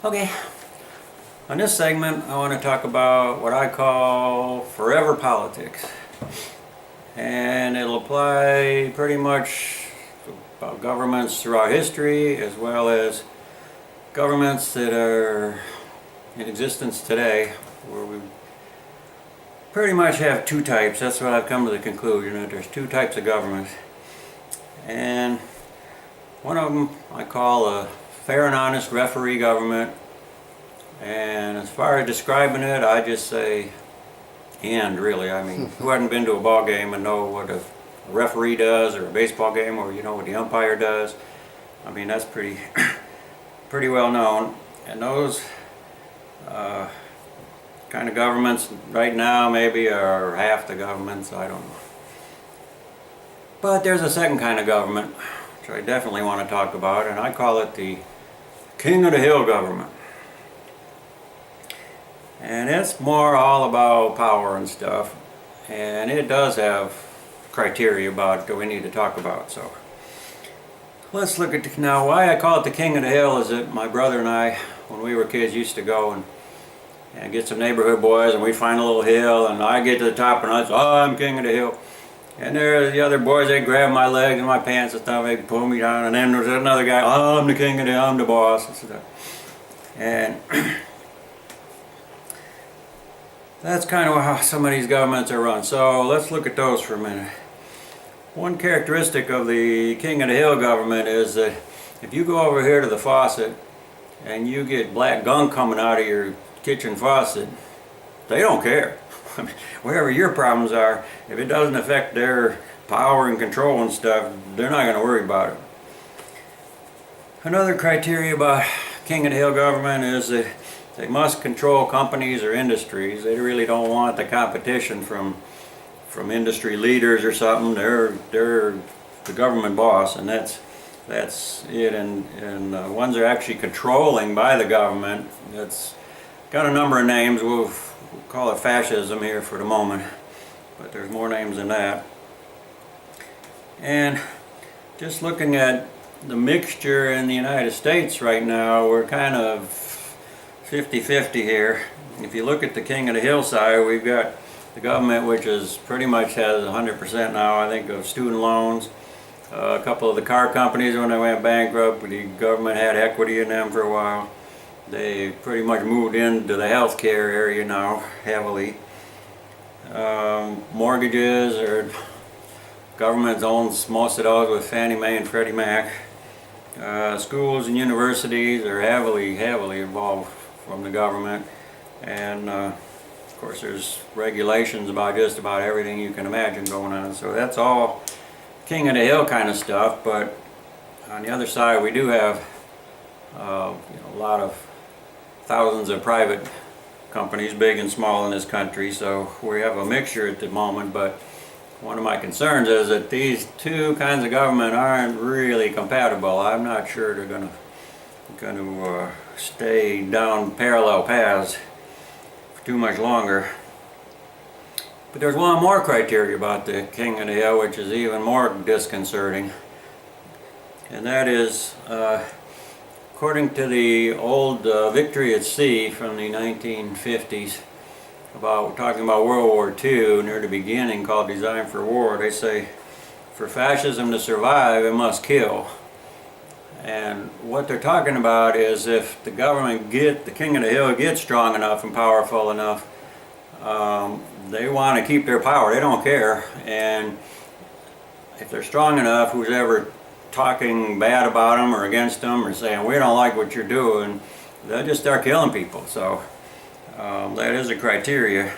Okay, on this segment I want to talk about what I call forever politics, and it'll apply pretty much about governments throughout history as well as governments that are in existence today, where we pretty much have two types. That's what I've come to the conclusion, that there's two types of government, and one of them I call a fair and honest referee government. And as far as describing it, I just say and, really. I mean, who hasn't been to a ball game and know what a referee does, or a baseball game, or you know what the umpire does? I mean, that's pretty pretty well known. And those kind of governments right now maybe are half the governments, I don't know. But there's a second kind of government which I definitely want to talk about, and I call it the King of the Hill government. And it's more all about power and stuff, and it does have criteria about it that we need to talk about. So let's look at now why I call it the King of the Hill is that my brother and I, when we were kids, used to go and get some neighborhood boys, and we'd find a little hill, and I'd get to the top and I'd say, oh, I'm King of the Hill. And there the other boys, they'd grab my legs and my pants and stuff, they'd pull me down, and then there's another guy, oh, I'm the King of the Hill, I'm the boss. And that's kind of how some of these governments are run. So let's look at those for a minute. One characteristic of the King of the Hill government is that if you go over here to the faucet and you get black gunk coming out of your kitchen faucet, they don't care. I mean, wherever your problems are, if it doesn't affect their power and control and stuff, they're not going to worry about it. Another criteria about King of the Hill government is that they must control companies or industries. They really don't want the competition from industry leaders or something. They're the government boss, and that's it. And the ones that are actually controlling by the government, that's got a number of names. We'll call it fascism here for the moment, but there's more names than that. And just looking at the mixture in the United States right now, we're kind of 50-50 here. If you look at the King of the Hill side, we've got the government, which is pretty much has 100% now, I think, of student loans. A couple of the car companies, when they went bankrupt, the government had equity in them for a while. They pretty much moved into the healthcare area now, heavily. Mortgages, or government owns most of those with Fannie Mae and Freddie Mac. Schools and universities are heavily involved from the government, and of course there's regulations about just about everything you can imagine going on. So that's all King of the Hill kind of stuff. But on the other side, we do have a lot of thousands of private companies, big and small, in this country. So we have a mixture at the moment. But one of my concerns is that these two kinds of government aren't really compatible. I'm not sure they're going to stay down parallel paths for too much longer. But there's one more criteria about the King of the Hill which is even more disconcerting, and that is according to the old Victory at Sea from the 1950s, talking about World War II, near the beginning, called Design for War. They say, for fascism to survive, it must kill. And what they're talking about is if the government the King of the Hill gets strong enough and powerful enough, they want to keep their power. They don't care. And if they're strong enough, who's ever talking bad about them or against them or saying, we don't like what you're doing, they'll just start killing people. So that is a criteria.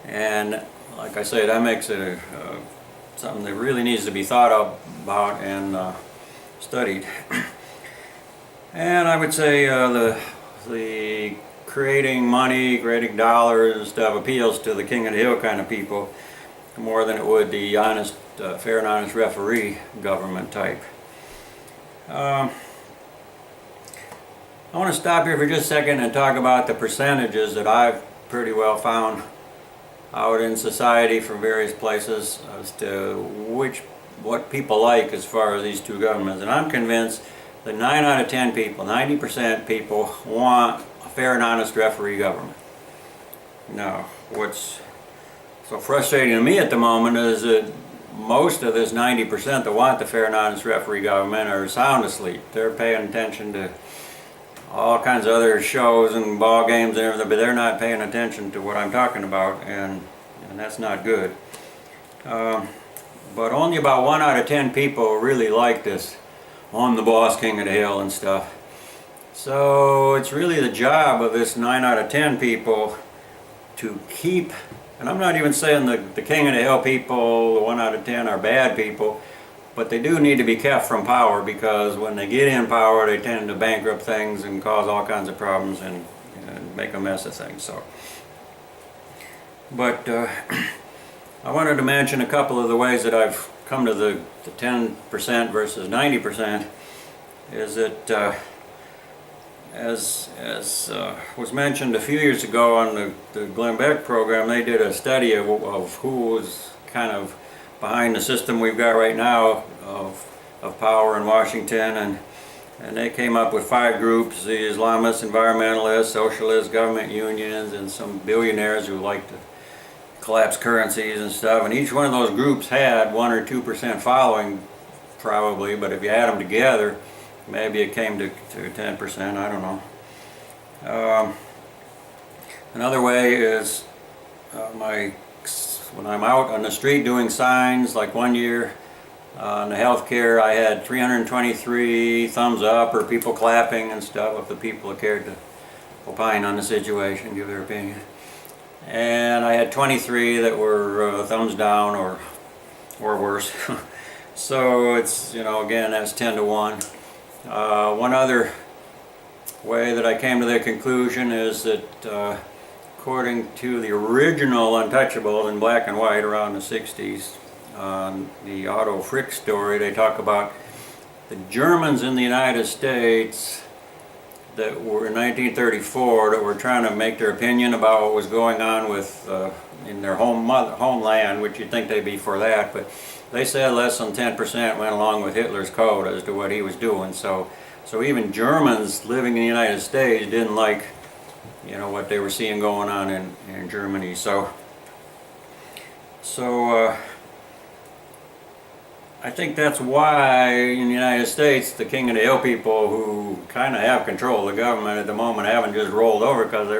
And like I say, that makes it something that really needs to be thought about and studied. And I would say the creating money, creating dollars and stuff appeals to the King of the Hill kind of people more than it would the honest, fair and honest referee government type. I want to stop here for just a second and talk about the percentages that I've pretty well found out in society from various places as to what people like as far as these two governments. And I'm convinced that 9 out of 10 people, 90% people, want a fair and honest referee government. Now, what's so frustrating to me at the moment is that most of this 90% that want the fair and honest referee government are sound asleep. They're paying attention to all kinds of other shows and ball games and everything, but they're not paying attention to what I'm talking about, and that's not good. But only about 1 out of 10 people really like this "I'm the boss, king of the hill" and stuff. So it's really the job of this 9 out of 10 people to keep, and I'm not even saying the king of the hill people, the 1 out of 10 are bad people, but they do need to be kept from power, because when they get in power they tend to bankrupt things and cause all kinds of problems and make a mess of things. So, but I wanted to mention a couple of the ways that I've come to the 10% versus 90%, is that as was mentioned a few years ago on the Glenn Beck program, they did a study of who was kind of behind the system we've got right now of power in Washington, and they came up with 5 groups: the Islamists, environmentalists, socialists, government unions, and some billionaires who like to collapse currencies and stuff. And each one of those groups had 1 or 2% following, probably, but if you add them together, maybe it came to 10%, I don't know. Another way is when I'm out on the street doing signs, like one year on the healthcare, I had 323 thumbs up or people clapping and stuff, if the people cared to opine on the situation, give their opinion. And I had 23 that were thumbs down or worse. So it's, again, that's 10 to 1. One other way that I came to that conclusion is that according to the original Untouchables in black and white around the 60s, the Otto Frick story, they talk about the Germans in the United States that were in 1934 that were trying to make their opinion about what was going on with in their homeland, which you'd think they'd be for that, but they said less than 10% went along with Hitler's code as to what he was doing. So even Germans living in the United States didn't like, what they were seeing going on in Germany. So I think that's why in the United States the king of the hill people who kind of have control of the government at the moment haven't just rolled over, because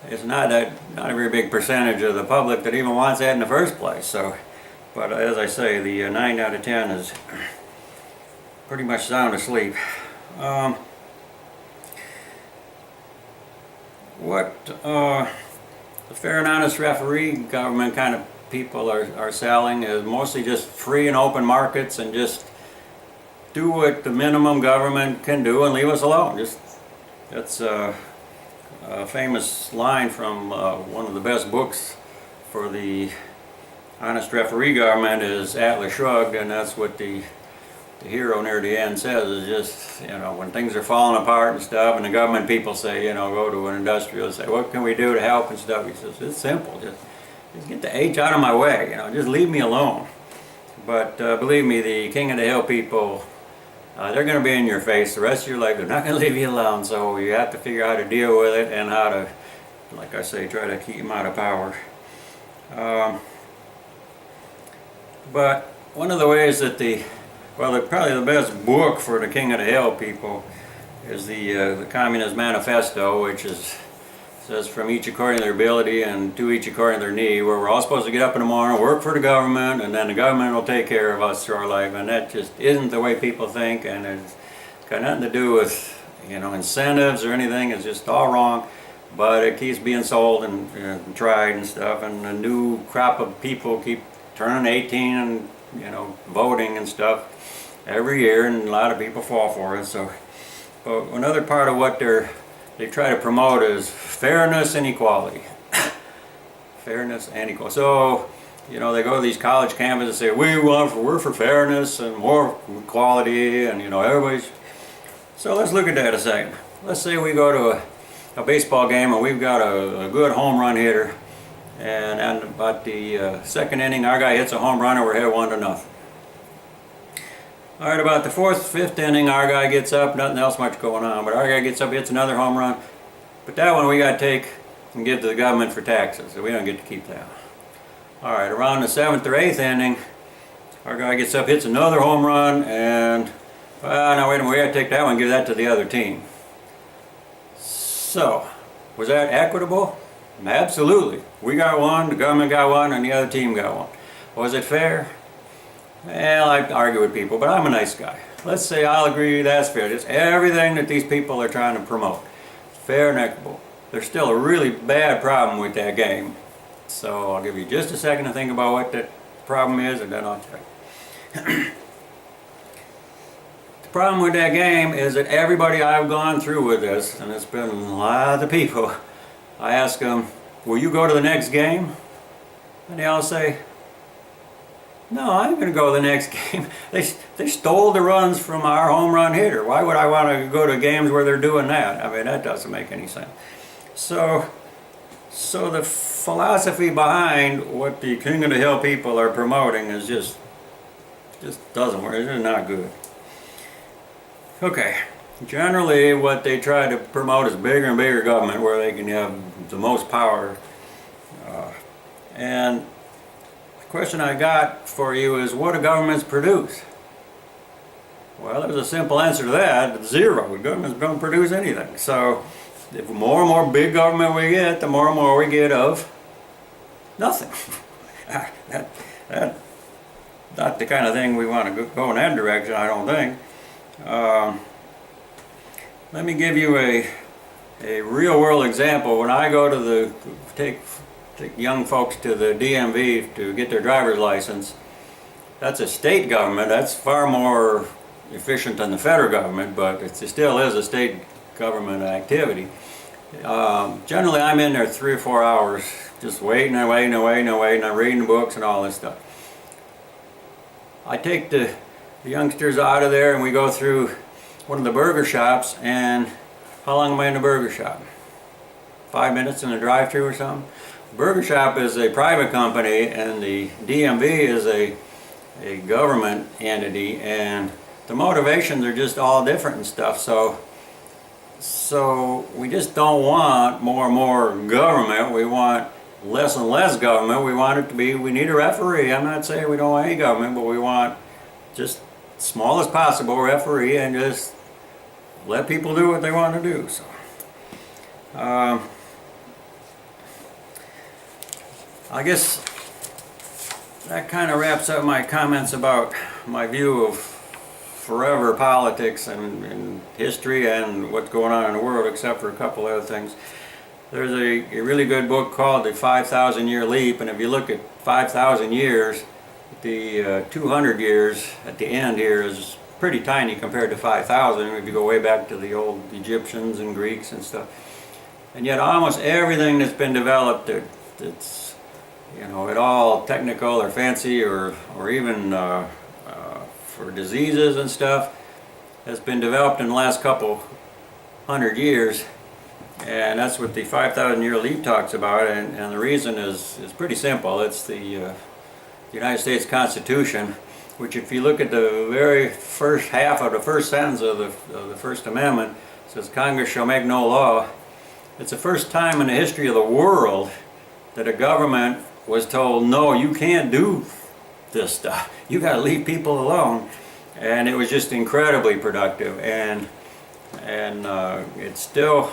it's not a very big percentage of the public that even wants that in the first place. So, but as I say, the 9 out of 10 is pretty much sound asleep. The fair and honest referee government kind of people are selling is mostly just free and open markets, and just do what the minimum government can do and leave us alone. That's a famous line from one of the best books for the honest referee government is Atlas Shrugged, and that's what the hero near the end says, is just, when things are falling apart and stuff, and the government people say, go to an industrialist and say, what can we do to help and stuff, he says, it's simple, just get the H out of my way, just leave me alone. But believe me, the king of the hill people, they're going to be in your face the rest of your life. They're not going to leave you alone, so you have to figure out how to deal with it and how to, like I say, try to keep them out of power. But one of the ways that probably the best book for the king of the hill people is the Communist Manifesto, which says from each according to their ability and to each according to their need, where we're all supposed to get up in the morning, work for the government, and then the government will take care of us through our life. And that just isn't the way people think, and it's got nothing to do with incentives or anything. It's just all wrong, but it keeps being sold and tried and stuff, and a new crop of people keep turning 18 and voting and stuff every year, and a lot of people fall for it. So, but another part of what they try to promote is fairness and equality. Fairness and equality. So, they go to these college campuses and say, we're for fairness and more equality, and everybody's. So let's look at that a second. Let's say we go to a baseball game and we've got a good home run hitter, and about the second inning our guy hits a home run and we're ahead 1-0. All right, about the fourth, fifth inning, our guy gets up, nothing else much going on, but our guy gets up, hits another home run. But that one we got to take and give to the government for taxes, so we don't get to keep that. All right, around the seventh or eighth inning, our guy gets up, hits another home run, and, now wait a minute, we got to take that one and give that to the other team. So, was that equitable? Absolutely. We got one, the government got one, and the other team got one. Was it fair? Well, I argue with people, but I'm a nice guy. Let's say I'll agree that's fair. Just everything that these people are trying to promote. Fair and equitable. There's still a really bad problem with that game. So I'll give you just a second to think about what that problem is, and then I'll tell you. The problem with that game is that everybody I've gone through with this, and it's been a lot of people, I ask them, will you go to the next game? And they all say, no, I'm going to go to the next game. They stole the runs from our home run hitter. Why would I want to go to games where they're doing that? I mean, that doesn't make any sense. So the philosophy behind what the King of the Hill people are promoting is just doesn't work. It's just not good. Okay, generally what they try to promote is bigger and bigger government where they can have the most power. And the question I got for you is, what do governments produce? Well, there's a simple answer to that: zero. The governments don't produce anything. So the more and more big government we get, the more and more we get of nothing. That's not the kind of thing we want to go in that direction, I don't think. Let me give you a real world example. When I go to take young folks to the DMV to get their driver's license, that's a state government. That's far more efficient than the federal government, but it still is a state government activity. Generally I'm in there 3 or 4 hours just waiting and waiting and waiting and waiting. I'm reading the books and all this stuff. I take the youngsters out of there and we go through one of the burger shops, and how long am I in the burger shop? 5 minutes in the drive-thru or something? Burger shop is a private company and the DMV is a government entity, and the motivations are just all different and stuff. So we just don't want more and more government. We want less and less government. We want it to be, we need a referee. I'm not saying we don't want any government, but we want just small as possible referee and just let people do what they want to do. So I guess that kind of wraps up my comments about my view of forever politics and history and what's going on in the world, except for a couple other things. There's a really good book called The 5,000 Year Leap, and if you look at 5,000 years, the 200 years at the end here is pretty tiny compared to 5,000 if you go way back to the old Egyptians and Greeks and stuff. And yet almost everything that's been developed, it's, you know, at all technical or fancy or even for diseases and stuff, has been developed in the last couple hundred years. And that's what the 5,000 Year Leap talks about, and the reason is pretty simple. It's the United States Constitution, which if you look at the very first half of the first sentence of the First Amendment, it says Congress shall make no law. It's the first time in the history of the world that a government was told, no, you can't do this stuff. You got to leave people alone. And it was just incredibly productive, and it's still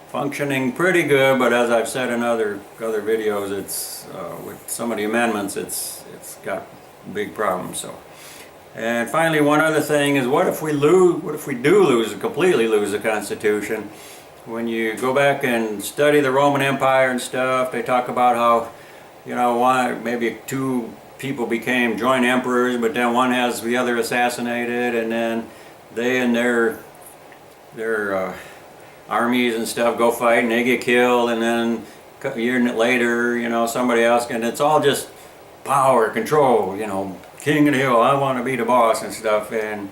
functioning pretty good, but as I've said in other videos, it's with some of the amendments, it's got big problems. So, and finally, one other thing is, what if we completely lose the Constitution? When you go back and study the Roman Empire and stuff, they talk about how, you know, maybe 2 people became joint emperors, but then one has the other assassinated, and then they and their armies and stuff go fight and they get killed, and then a year later, you know, somebody else, and it's all just power, control, you know, King of the Hill, I want to be the boss and stuff, and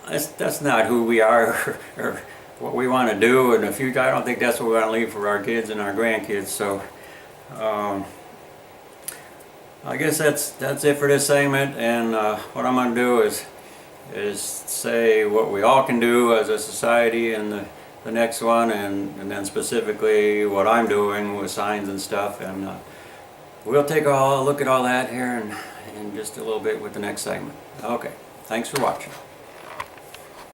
that's not who we are or what we want to do in the future. I don't think that's what we want to leave for our kids and our grandkids. So I guess that's it for this segment, and what I'm going to do is say what we all can do as a society in the next one, and then specifically what I'm doing with signs and stuff, and we'll take a look at all that here in just a little bit with the next segment. Okay, thanks for watching.